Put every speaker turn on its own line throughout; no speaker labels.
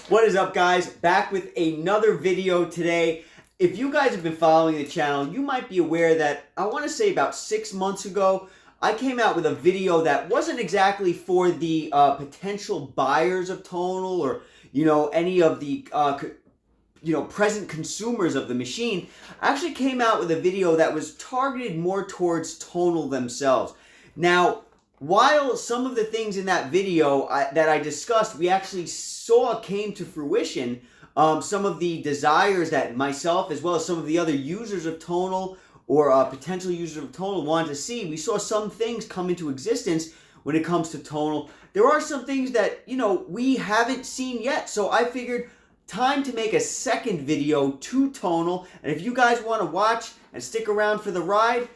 What is up, guys? Back with another video today. If you guys have been following the channel, you might be aware that I want to say about 6 months ago, I came out with a video that wasn't exactly for the potential buyers of Tonal or, any of the, present consumers of the machine. I actually came out with a video that was targeted more towards Tonal themselves. Now, while some of the things in that video that I discussed, we actually saw came to fruition, some of the desires that myself as well as some of the other users of Tonal or potential users of Tonal wanted to see, we saw some things come into existence when it comes to Tonal. There are some things that, we haven't seen yet, so I figured time to make a second video to Tonal, and if you guys want to watch and stick around for the ride,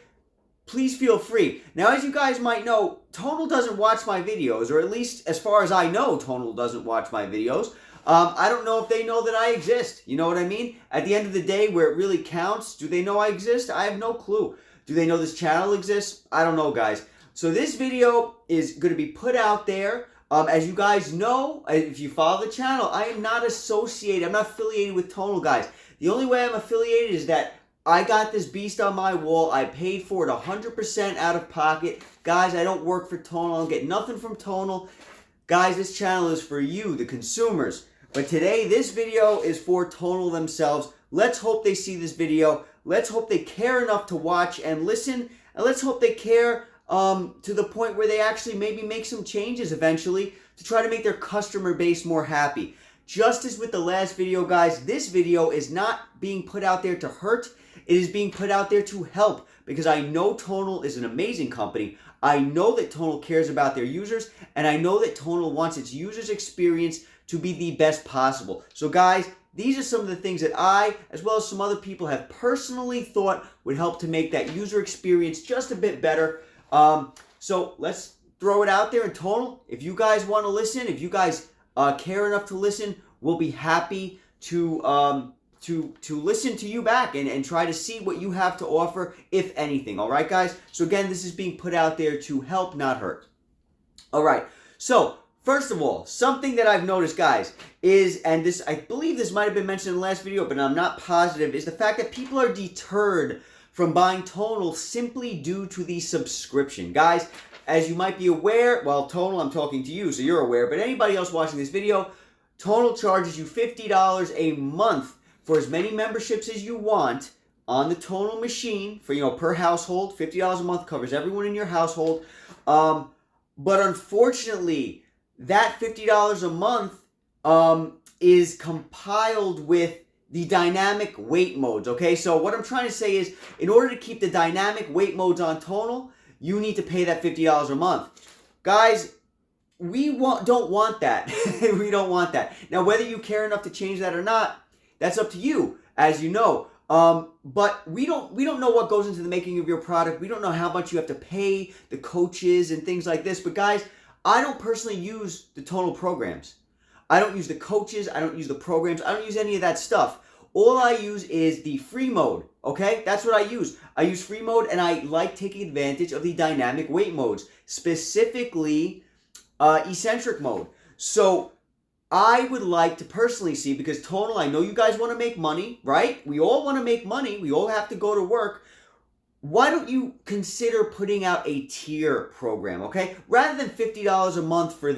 please feel free. Now, as you guys might know, Tonal doesn't watch my videos, or at least as far as I know, Tonal doesn't watch my videos. I don't know if they know that I exist. You know what I mean? At the end of the day, where it really counts, do they know I exist? I have no clue. Do they know this channel exists? I don't know, guys. So this video is going to be put out there. As you guys know, if you follow the channel, I am not associated, I'm not affiliated with Tonal, guys. The only way I'm affiliated is that I got this beast on my wall. I paid for it 100% out of pocket. Guys, I don't work for Tonal. I don't get nothing from Tonal. Guys, this channel is for you, the consumers. But today, this video is for Tonal themselves. Let's hope they see this video. Let's hope they care enough to watch and listen. And let's hope they care to the point where they actually maybe make some changes eventually to try to make their customer base more happy. Just as with the last video, guys, this video is not being put out there to hurt. It is being put out there to help, because I know Tonal is an amazing company. I know that Tonal cares about their users, and I know that Tonal wants its users' experience to be the best possible. So guys, these are some of the things that I, as well as some other people, have personally thought would help to make that user experience just a bit better. So let's throw it out there in Tonal. If you guys want to listen, if you guys care enough to listen, we'll be happy to listen to you back and try to see what you have to offer, if anything. All right, guys? So again, this is being put out there to help, not hurt. All right. So first of all, something that I've noticed, guys, is, and this, I believe this might have been mentioned in the last video, but I'm not positive, is the fact that people are deterred from buying Tonal simply due to the subscription. Guys, as you might be aware, well, Tonal, I'm talking to you, so you're aware, but anybody else watching this video, Tonal charges you $50 a month for as many memberships as you want on the Tonal machine for, per household. $50 a month covers everyone in your household. But unfortunately, that $50 a month is compiled with the dynamic weight modes, okay? So what I'm trying to say is, in order to keep the dynamic weight modes on Tonal, you need to pay that $50 a month. Guys, we don't want that. We don't want that. Now, whether you care enough to change that or not, that's up to you, as you know. But we don't know what goes into the making of your product. We don't know how much you have to pay the coaches and things like this. But guys, I don't personally use the Tonal programs. I don't use the coaches. I don't use the programs. I don't use any of that stuff. All I use is the free mode, okay? That's what I use. I use free mode, and I like taking advantage of the dynamic weight modes, specifically eccentric mode. So I would like to personally see, because Tonal, I know you guys want to make money, right? We all want to make money. We all have to go to work. Why don't you consider putting out a tier program, okay? Rather than $50 a month for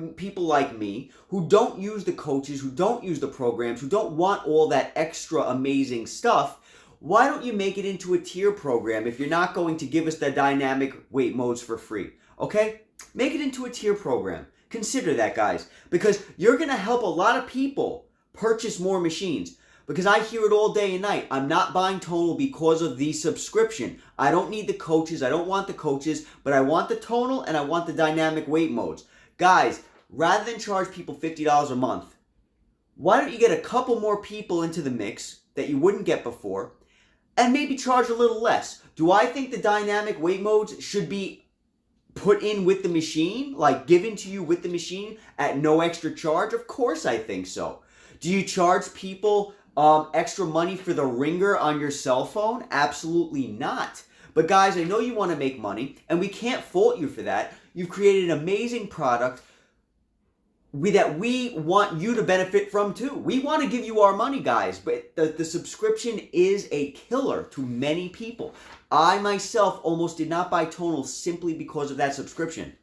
people like me who don't use the coaches, who don't use the programs, who don't want all that extra amazing stuff, why don't you make it into a tier program if you're not going to give us the dynamic weight modes for free, okay? Make it into a tier program. Consider that, guys, because you're going to help a lot of people purchase more machines. Because I hear it all day and night. I'm not buying Tonal because of the subscription. I don't need the coaches. I don't want the coaches, but I want the Tonal and I want the dynamic weight modes. Guys, rather than charge people $50 a month, why don't you get a couple more people into the mix that you wouldn't get before and maybe charge a little less? Do I think the dynamic weight modes should be put in with the machine, like given to you with the machine at no extra charge? Of course I think so. Do you charge people extra money for the ringer on your cell phone? Absolutely not. But guys, I know you want to make money, and we can't fault you for that. You've created an amazing product. we want you to benefit from too. We want to give you our money, guys, but the subscription is a killer to many people. I myself almost did not buy Tonal simply because of that subscription.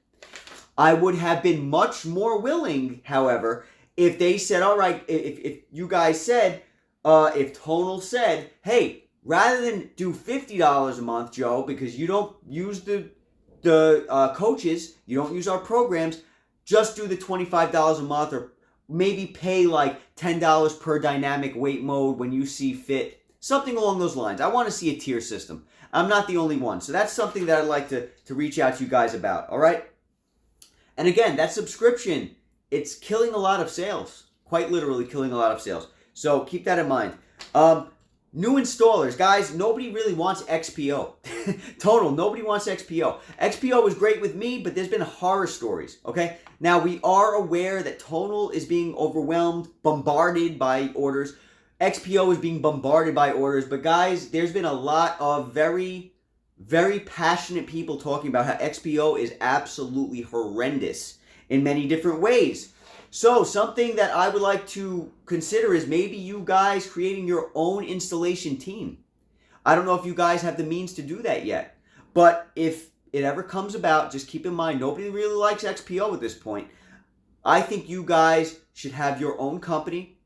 I would have been much more willing, however, if they said, all right, if you guys said, if Tonal said, hey, rather than do $50 a month, Joe, because you don't use the coaches, you don't use our programs, just do the $25 a month, or maybe pay like $10 per dynamic weight mode when you see fit. Something along those lines. I want to see a tier system. I'm not the only one. So that's something that I'd like to reach out to you guys about. All right? And again, that subscription, it's killing a lot of sales. Quite literally killing a lot of sales. So keep that in mind. New installers. Guys, nobody really wants XPO. Tonal, nobody wants XPO. XPO was great with me, but there's been horror stories, okay? Now, we are aware that Tonal is being overwhelmed, bombarded by orders. XPO is being bombarded by orders. But guys, there's been a lot of very, very passionate people talking about how XPO is absolutely horrendous in many different ways. So something that I would like to consider is maybe you guys creating your own installation team. I don't know if you guys have the means to do that yet. But if it ever comes about, just keep in mind, nobody really likes XPO at this point. I think you guys should have your own company.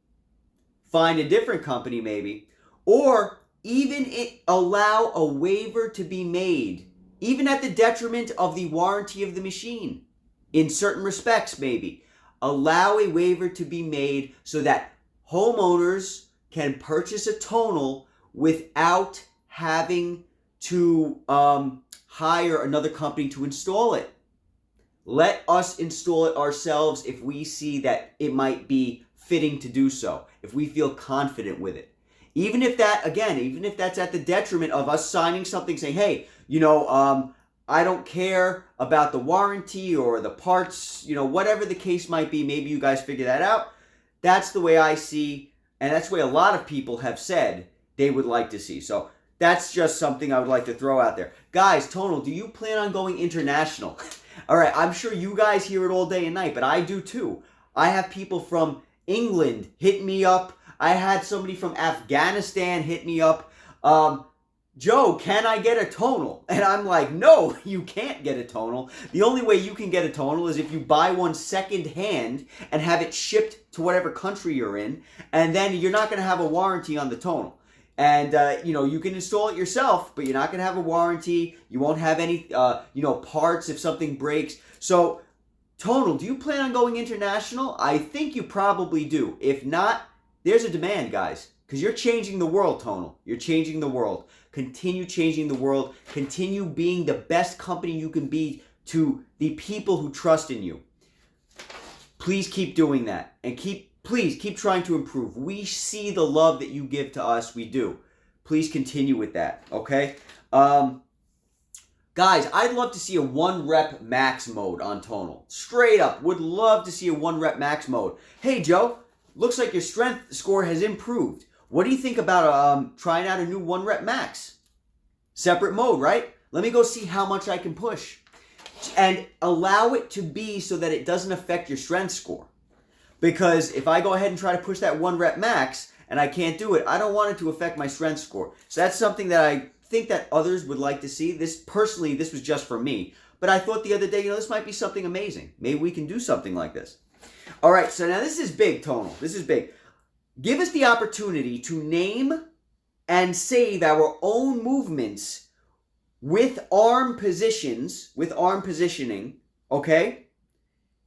Find a different company maybe. Or even allow a waiver to be made. Even at the detriment of the warranty of the machine. In certain respects maybe. Allow a waiver to be made so that homeowners can purchase a Tonal without having to hire another company to install it. Let us install it ourselves if we see that it might be fitting to do so, if we feel confident with it. Even if that, again, even if that's at the detriment of us signing something saying, hey, I don't care about the warranty or the parts, whatever the case might be. Maybe you guys figure that out. That's the way I see, and that's the way a lot of people have said they would like to see. So that's just something I would like to throw out there. Guys, Tonal, do you plan on going international? All right, I'm sure you guys hear it all day and night, but I do too. I have people from England hit me up. I had somebody from Afghanistan hit me up. Joe, can I get a Tonal? And I'm like, no, you can't get a Tonal. The only way you can get a Tonal is if you buy one second hand and have it shipped to whatever country you're in, and then you're not going to have a warranty on the Tonal. And, you can install it yourself, but you're not going to have a warranty. You won't have any, parts if something breaks. So, Tonal, do you plan on going international? I think you probably do. If not, there's a demand, guys, because you're changing the world, Tonal. You're changing the world. Continue changing the world. Continue being the best company you can be to the people who trust in you. Please keep doing that. And please keep trying to improve. We see the love that you give to us. We do. Please continue with that. Okay? Guys, I'd love to see a 1 rep max mode on Tonal. Straight up. Would love to see a 1 rep max mode. Hey, Joe. Looks like your strength score has improved. What do you think about trying out a new 1 rep max? Separate mode, right? Let me go see how much I can push. And allow it to be so that it doesn't affect your strength score. Because if I go ahead and try to push that 1 rep max and I can't do it, I don't want it to affect my strength score. So that's something that I think that others would like to see. This was just for me. But I thought the other day, this might be something amazing. Maybe we can do something like this. All right, so now this is big, Tonal. This is big. Give us the opportunity to name and save our own movements with arm positions, with arm positioning, okay?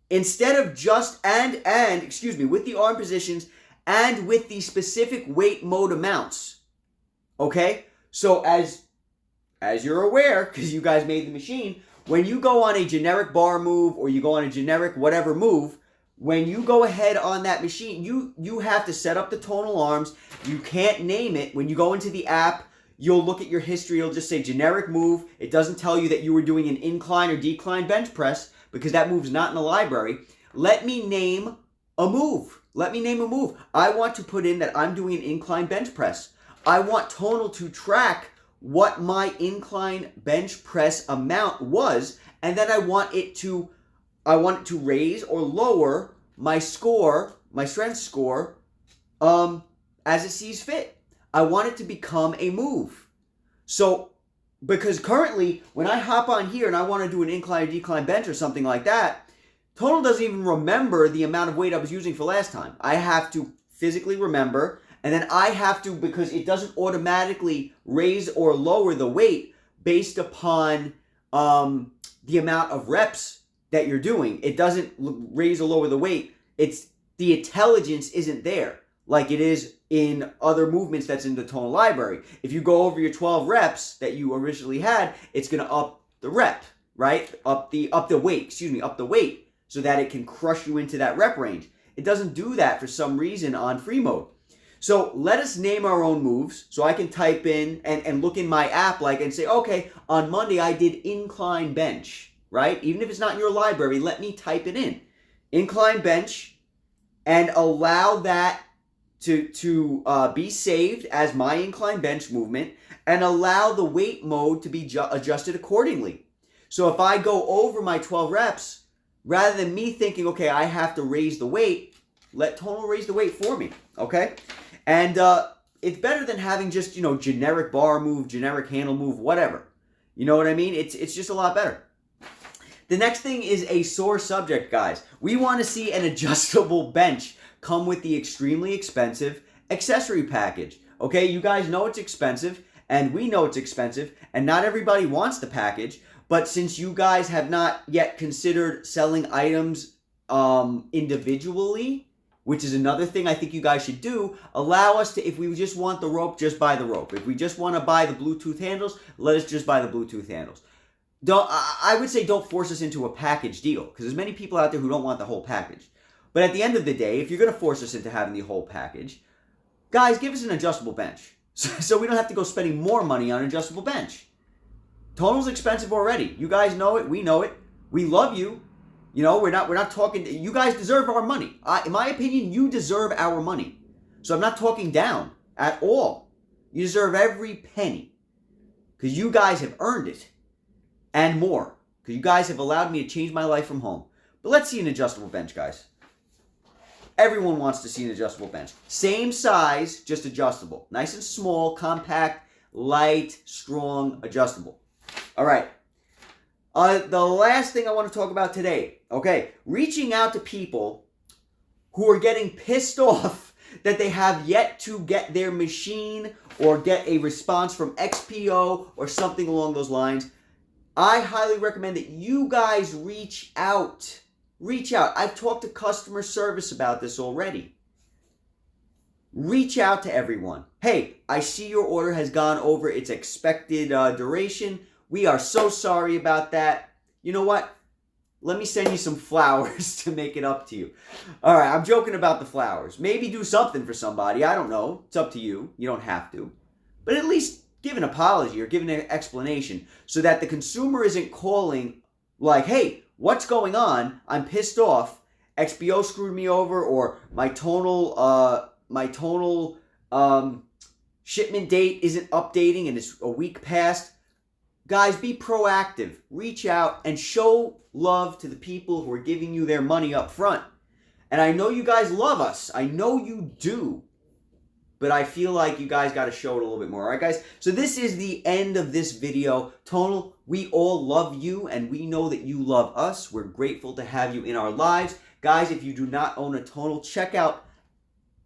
Instead of just with the arm positions and with the specific weight mode amounts, okay? So as you're aware, because you guys made the machine, when you go on a generic bar move or you go on a generic whatever move, when you go ahead on that machine, you have to set up the tonal arms. You can't name it. When you go into the app, you'll look at your history. It'll just say generic move. It doesn't tell you that you were doing an incline or decline bench press because that move's not in the library. Let me name a move. Let me name a move. I want to put in that I'm doing an incline bench press. I want Tonal to track what my incline bench press amount was, and then I want it to raise or lower my score, my strength score, as it sees fit. I want it to become a move. So, because currently, when I hop on here and I want to do an incline or decline bench or something like that, Tonal doesn't even remember the amount of weight I was using for last time. I have to physically remember, and then I have to, because it doesn't automatically raise or lower the weight based upon the amount of reps that you're doing. It doesn't raise or lower the weight. It's the intelligence isn't there like it is in other movements that's in the Tonal library. If you go over your 12 reps that you originally had, it's going to up the rep, right? Up the weight, so that it can crush you into that rep range. It doesn't do that for some reason on free mode. So let us name our own moves so I can type in and look in my app and say, okay, on Monday I did incline bench, right? Even if it's not in your library, let me type it in. Incline bench, and allow that to be saved as my incline bench movement, and allow the weight mode to be adjusted accordingly. So if I go over my 12 reps, rather than me thinking, okay, I have to raise the weight, let Tonal raise the weight for me, okay? And it's better than having just, generic bar move, generic handle move, whatever. You know what I mean? It's just a lot better. The next thing is a sore subject, guys. We want to see an adjustable bench come with the extremely expensive accessory package. Okay, you guys know it's expensive, and we know it's expensive, and not everybody wants the package. But since you guys have not yet considered selling items individually, which is another thing I think you guys should do, allow us to, if we just want the rope, just buy the rope. If we just want to buy the Bluetooth handles, let us just buy the Bluetooth handles. I would say don't force us into a package deal, because there's many people out there who don't want the whole package. But at the end of the day, if you're going to force us into having the whole package, guys, give us an adjustable bench. So we don't have to go spending more money on an adjustable bench. Tonal's expensive already. You guys know it. We know it. We love you. We're not talking. You guys deserve our money. In my opinion, you deserve our money. So I'm not talking down at all. You deserve every penny, because you guys have earned it, and more, because you guys have allowed me to change my life from home. But let's see an adjustable bench, guys. Everyone wants to see an adjustable bench. Same size, just adjustable. Nice and small, compact, light, strong, adjustable. All right. The last thing I want to talk about today, okay, reaching out to people who are getting pissed off that they have yet to get their machine or get a response from XPO or something along those lines. I highly recommend that you guys reach out. Reach out. I've talked to customer service about this already. Reach out to everyone. Hey, I see your order has gone over its expected duration. We are so sorry about that. You know what? Let me send you some flowers to make it up to you. All right, I'm joking about the flowers. Maybe do something for somebody. I don't know. It's up to you. You don't have to. But at least give an apology or give an explanation so that the consumer isn't calling like, hey, what's going on? I'm pissed off. XPO screwed me over, or my tonal shipment date isn't updating and it's a week past. Guys, be proactive. Reach out and show love to the people who are giving you their money up front. And I know you guys love us. I know you do. But I feel like you guys got to show it a little bit more. All right, guys? So this is the end of this video. Tonal, we all love you, and we know that you love us. We're grateful to have you in our lives. Guys, if you do not own a Tonal, check out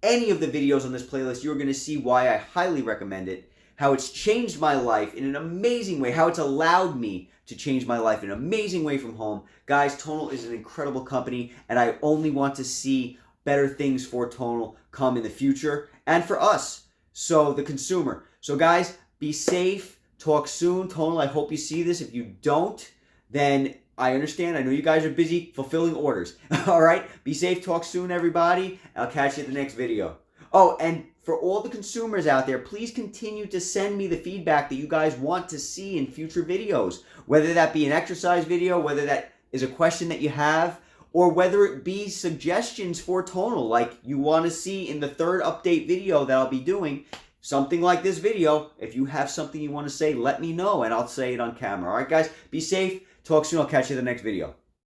any of the videos on this playlist. You're going to see why I highly recommend it, how it's changed my life in an amazing way, how it's allowed me to change my life in an amazing way from home. Guys, Tonal is an incredible company, and I only want to see better things for Tonal come in the future, and for us, so the consumer. So guys, be safe. Talk soon. Tonal, I hope you see this. If you don't, then I understand. I know you guys are busy fulfilling orders. All right? Be safe. Talk soon, everybody. I'll catch you at the next video. Oh, and for all the consumers out there, please continue to send me the feedback that you guys want to see in future videos. Whether that be an exercise video, whether that is a question that you have, or whether it be suggestions for Tonal, like you want to see in the third update video that I'll be doing, something like this video. If you have something you want to say, let me know, and I'll say it on camera. All right, guys? Be safe. Talk soon. I'll catch you in the next video.